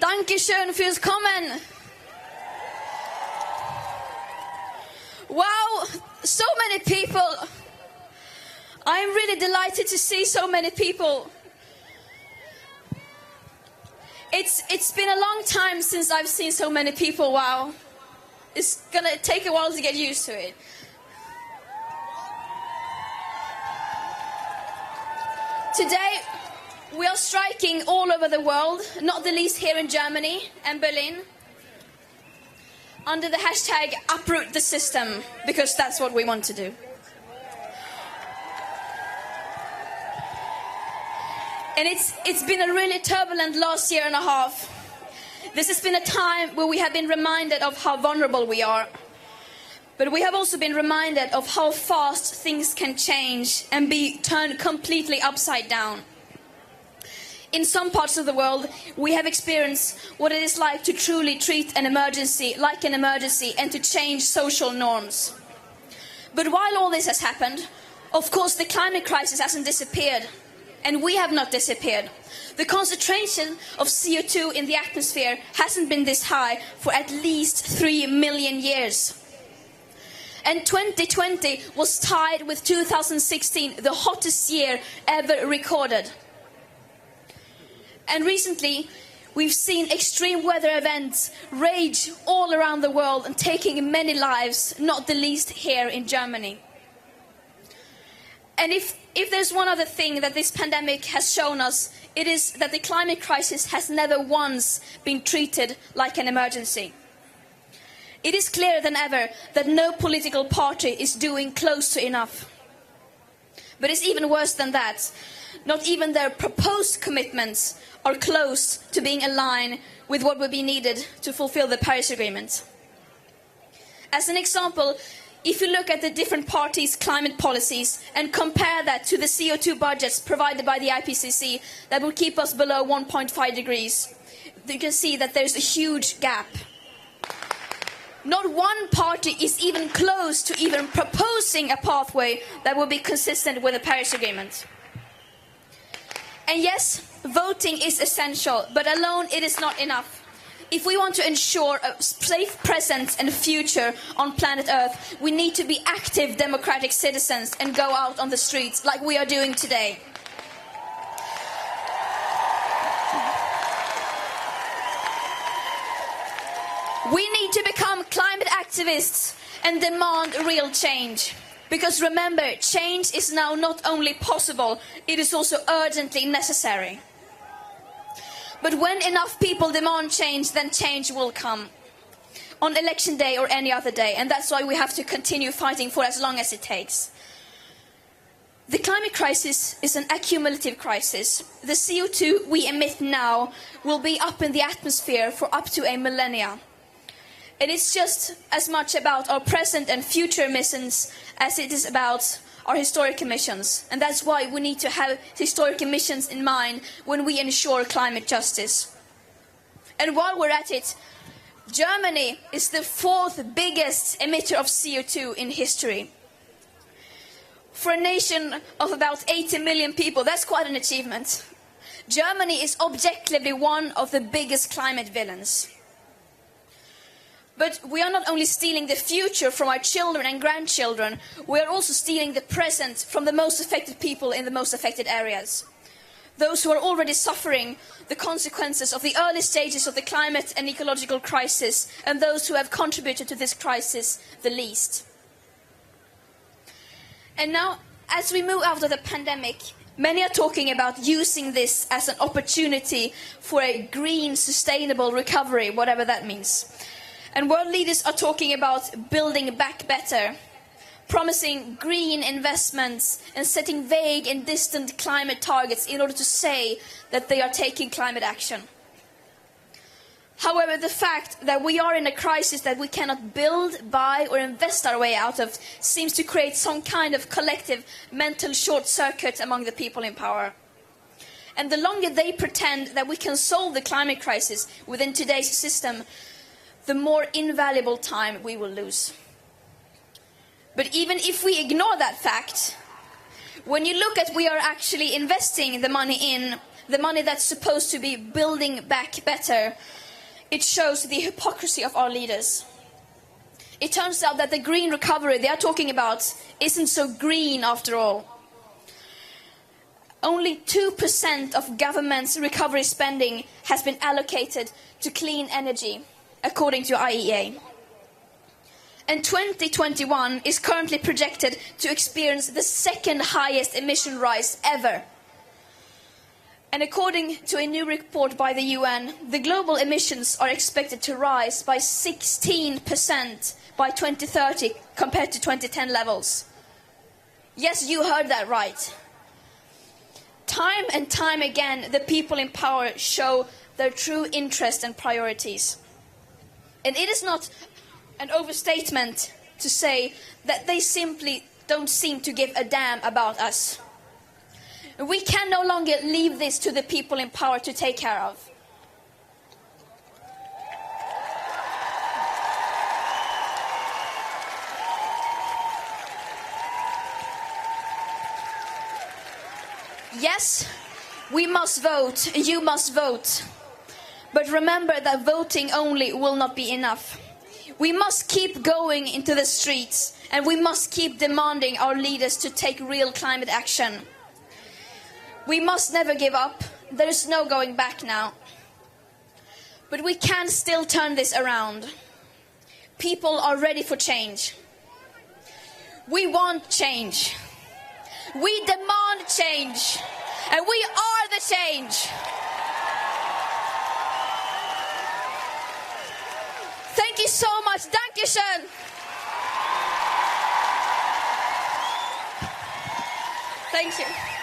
Dankeschön fürs Kommen. Wow, so many people. I'm really delighted to see so many people. It's been a long time since I've seen so many people. Wow. It's gonna take a while to get used to it. Today, we are striking all over the world, not the least here in Germany and Berlin, under the hashtag Uproot the System, because that's what we want to do. And it's been a really turbulent last year and a half. This has been a time where we have been reminded of how vulnerable we are. But we have also been reminded of how fast things can change and be turned completely upside down. In some parts of the world, we have experienced what it is like to truly treat an emergency like an emergency and to change social norms. But while all this has happened, of course, the climate crisis hasn't disappeared. And we have not disappeared. The concentration of CO2 in the atmosphere hasn't been this high for at least 3 million years. And 2020 was tied with 2016, the hottest year ever recorded. And recently, we've seen extreme weather events rage all around the world and taking many lives, not the least here in Germany. And if there's one other thing that this pandemic has shown us, it is that the climate crisis has never once been treated like an emergency. It is clearer than ever that no political party is doing close to enough. But it's even worse than that. Not even their proposed commitments are close to being aligned with what would be needed to fulfill the Paris Agreement. As an example, if you look at the different parties' climate policies and compare that to the CO2 budgets provided by the IPCC that will keep us below 1.5 degrees, you can see that there's a huge gap. Not one party is even close to even proposing a pathway that will be consistent with the Paris Agreement. And yes, voting is essential, but alone it is not enough. If we want to ensure a safe present and future on planet Earth, we need to be active democratic citizens and go out on the streets like we are doing today. We need to become climate activists and demand real change. Because remember, change is now not only possible, it is also urgently necessary. But when enough people demand change, then change will come. On election day or any other day. And that's why we have to continue fighting for as long as it takes. The climate crisis is an accumulative crisis. The CO2 we emit now will be up in the atmosphere for up to a millennia. And it's just as much about our present and future emissions as it is about our historic emissions. And that's why we need to have historic emissions in mind when we ensure climate justice. And while we're at it, Germany is the 4th biggest emitter of CO2 in history. For a nation of about 80 million people, that's quite an achievement. Germany is objectively one of the biggest climate villains. But we are not only stealing the future from our children and grandchildren, we are also stealing the present from the most affected people in the most affected areas. Those who are already suffering the consequences of the early stages of the climate and ecological crisis, and those who have contributed to this crisis the least. And now, as we move out of the pandemic, many are talking about using this as an opportunity for a green, sustainable recovery, whatever that means. And world leaders are talking about building back better, promising green investments and setting vague and distant climate targets in order to say that they are taking climate action. However, the fact that we are in a crisis that we cannot build, buy or invest our way out of seems to create some kind of collective mental short circuit among the people in power. And the longer they pretend that we can solve the climate crisis within today's system, the more invaluable time we will lose. But even if we ignore that fact, when you look at we are actually investing the money in, the money that's supposed to be building back better, it shows the hypocrisy of our leaders. It turns out that the green recovery they are talking about isn't so green after all. Only 2% of government's recovery spending has been allocated to clean energy, according to IEA. And 2021 is currently projected to experience the second highest emission rise ever. And according to a new report by the UN, the global emissions are expected to rise by 16% by 2030 compared to 2010 levels. Yes, you heard that right. Time and time again, the people in power show their true interest and priorities. And it is not an overstatement to say that they simply don't seem to give a damn about us. We can no longer leave this to the people in power to take care of. Yes, we must vote, you must vote. But remember that voting only will not be enough. We must keep going into the streets, and we must keep demanding our leaders to take real climate action. We must never give up. There is no going back now. But we can still turn this around. People are ready for change. We want change. We demand change. And we are the change. Thank you so much. Dankeschön. Thank you.